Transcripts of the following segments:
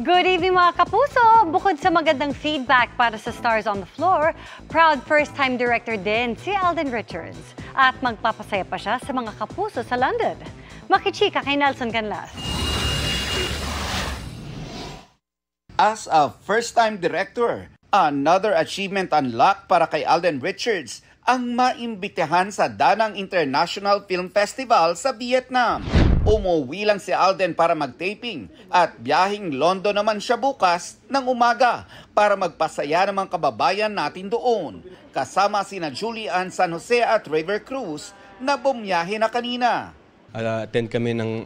Good evening mga kapuso! Bukod sa magandang feedback para sa Stars on the Floor, proud first-time director din si Alden Richards. At magpapasaya pa siya sa mga kapuso sa London. Makichika kay Nelson Canlas. As a first-time director, another achievement unlocked para kay Alden Richards ang maimbitahan sa Danang International Film Festival sa Vietnam. Umuwi lang si Alden para mag-taping at biyahing London naman siya bukas ng umaga para magpasaya ng mga kababayan natin doon. Kasama sina Julian San Jose at River Cruz na bumiyahe na kanina. Attend kami ng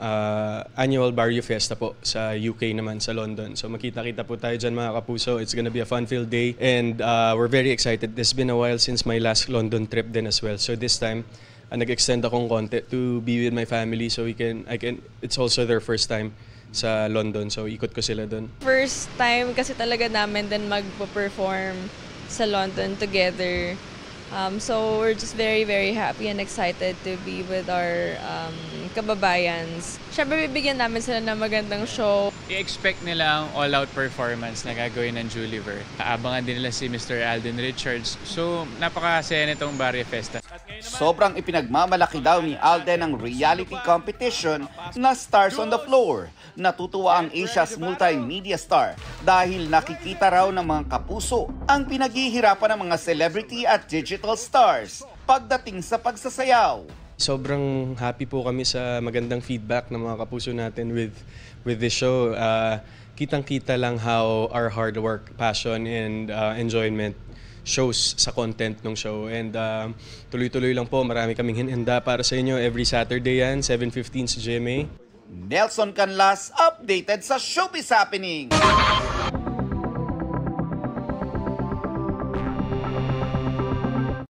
annual Barrio Festa po sa UK naman, sa London. So makita-kita po tayo dyan mga kapuso. It's gonna be a fun-filled day and we're very excited. It's been a while since my last London trip din as well. So this time, nag-extend akong konti to be with my family so it's also their first time sa London. So ikot ko sila doon. First time kasi talaga namin din magpo-perform sa London together. So we're just very, very happy and excited to be with our kababayans. Siyempre, bibigyan namin sila ng magandang show. I-expect nila ang all-out performance na gagawin ng Juliver. Aabangan din nila si Mr. Alden Richards. So, napakasaya nitong Barrio Festa. Sobrang ipinagmamalaki daw ni Alden ang reality competition na Stars on the Floor. Natutuwa ang Asia's multimedia star dahil nakikita raw ng mga kapuso ang pinaghihirapan ng mga celebrity at digital stars pagdating sa pagsasayaw. Sobrang happy po kami sa magandang feedback ng mga kapuso natin with this show. Kitang-kita lang how our hard work, passion, and enjoyment shows sa content ng show. And tuloy-tuloy lang po, marami kaming hinhanda para sa inyo. Every Saturday yan, 7:15 sa GMA. Nelson Canlas, updated sa Showbiz Happening.